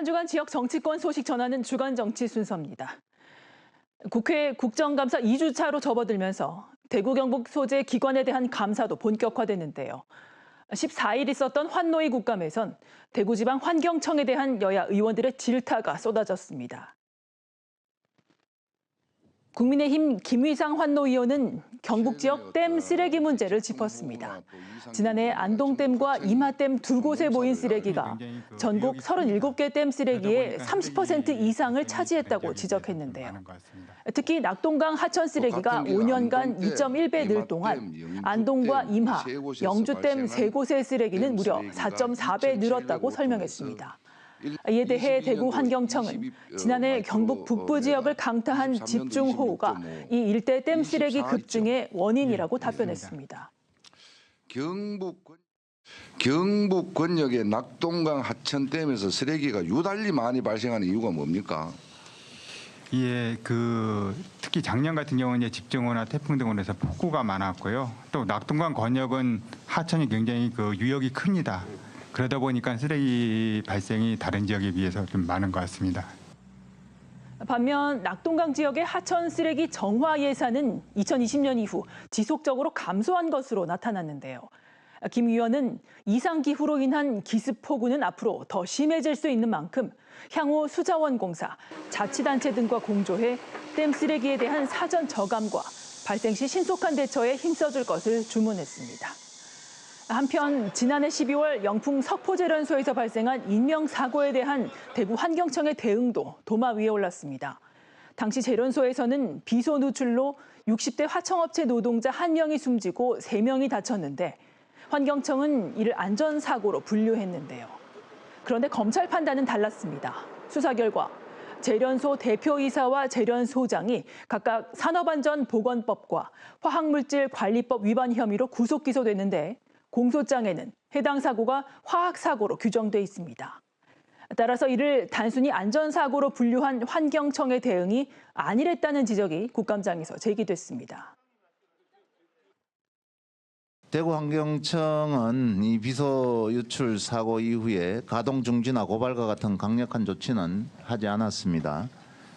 한 주간 지역 정치권 소식 전하는 주간 정치 순서입니다. 국회 국정감사 2주차로 접어들면서 대구 경북 소재 기관에 대한 감사도 본격화됐는데요. 14일 있었던 환노위 국감에선 대구지방환경청에 대한 여야 의원들의 질타가 쏟아졌습니다. 국민의힘 김위상 환노위원은 경북 지역 댐 쓰레기 문제를 짚었습니다. 지난해 안동댐과 이마댐 두 곳에 모인 쓰레기가 전국 37개 댐 쓰레기의 30% 이상을 차지했다고 지적했는데요. 특히 낙동강 하천 쓰레기가 5년간 2.1배 늘 동안 안동과 임하, 영주댐 세 곳의 쓰레기는 무려 4.4배 늘었다고 설명했습니다. 이에 대해 대구환경청은 지난해 경북 북부 지역을 강타한 집중호우가 이 일대 댐 쓰레기 급증의 원인이라고 답변했습니다. 경북 권역의 낙동강 하천댐에서 쓰레기가 유달리 많이 발생하는 이유가 뭡니까? 예, 특히 작년 같은 경우는 집중호우나 태풍 등으로 해서 폭우가 많았고요. 또 낙동강 권역은 하천이 굉장히 유역이 큽니다. 그러다 보니까 쓰레기 발생이 다른 지역에 비해서 좀 많은 것 같습니다. 반면 낙동강 지역의 하천 쓰레기 정화 예산은 2020년 이후 지속적으로 감소한 것으로 나타났는데요. 김 의원은 이상기후로 인한 기습폭우는 앞으로 더 심해질 수 있는 만큼 향후 수자원공사, 자치단체 등과 공조해 댐 쓰레기에 대한 사전 저감과 발생 시 신속한 대처에 힘써줄 것을 주문했습니다. 한편 지난해 12월 영풍 석포제련소에서 발생한 인명사고에 대한 대구환경청의 대응도 도마 위에 올랐습니다. 당시 제련소에서는 비소 누출로 60대 화청업체 노동자 1명이 숨지고 3명이 다쳤는데 환경청은 이를 안전사고로 분류했는데요. 그런데 검찰 판단은 달랐습니다. 수사 결과 제련소 대표이사와 제련소장이 각각 산업안전보건법과 화학물질관리법 위반 혐의로 구속 기소됐는데 공소장에는 해당 사고가 화학사고로 규정돼 있습니다. 따라서 이를 단순히 안전사고로 분류한 환경청의 대응이 안일했다는 지적이 국감장에서 제기됐습니다. 대구환경청은 이 비소 유출 사고 이후에 가동 중지나 고발과 같은 강력한 조치는 하지 않았습니다.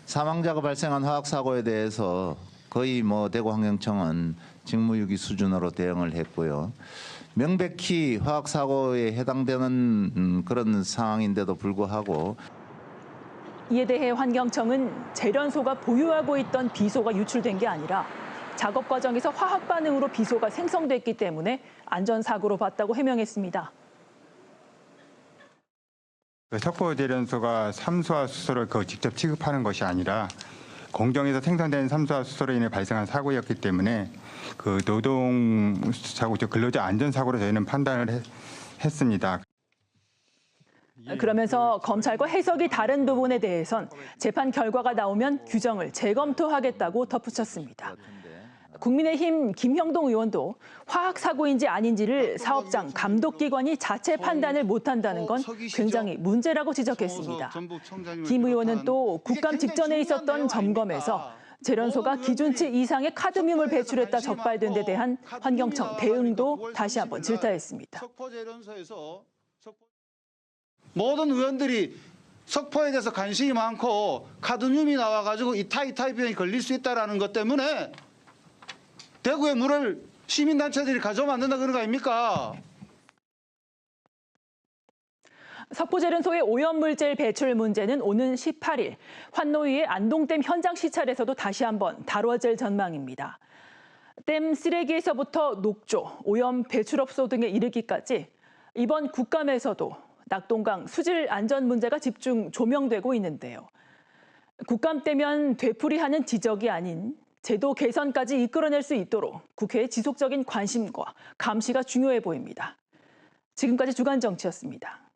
사망자가 발생한 화학사고에 대해서 거의 대구환경청은 직무유기 수준으로 대응을 했고요. 명백히 화학사고에 해당되는 그런 상황인데도 불구하고 이에 대해 환경청은 제련소가 보유하고 있던 비소가 유출된 게 아니라 작업 과정에서 화학 반응으로 비소가 생성됐기 때문에 안전사고로 봤다고 해명했습니다. 석포제련소가 삼수와 수소를 직접 취급하는 것이 아니라 공정에서 생산된 삼수와 수소로 인해 발생한 사고였기 때문에 노동사고, 즉 근로자 안전사고로 저희는 판단을 했습니다. 그러면서 검찰과 해석이 다른 부분에 대해선 재판 결과가 나오면 규정을 재검토하겠다고 덧붙였습니다. 국민의힘 김형동 의원도 화학사고인지 아닌지를 사업장 감독기관이 자체 판단을 못한다는 건 굉장히 문제라고 지적했습니다. 김 의원은 또 국감 직전에 있었던 점검에서 제련소가 기준치 이상의 카드뮴을 배출했다 적발된 데 대한 환경청 대응도 다시 한번 질타했습니다. 모든 의원들이 석포에 대해서 관심이 많고 카드뮴이 나와가지고 이타이병이 걸릴 수 있다는 것 때문에 대구의 물을 시민단체들이 가져오면 안 된다 그런 거 아닙니까? 석포제련소의 오염물질 배출 문제는 오는 18일 환노위의 안동댐 현장 시찰에서도 다시 한번 다뤄질 전망입니다. 댐 쓰레기에서부터 녹조, 오염 배출업소 등에 이르기까지 이번 국감에서도 낙동강 수질 안전 문제가 집중 조명되고 있는데요. 국감 때면 되풀이하는 지적이 아닌 제도 개선까지 이끌어낼 수 있도록 국회의 지속적인 관심과 감시가 중요해 보입니다. 지금까지 주간 정치였습니다.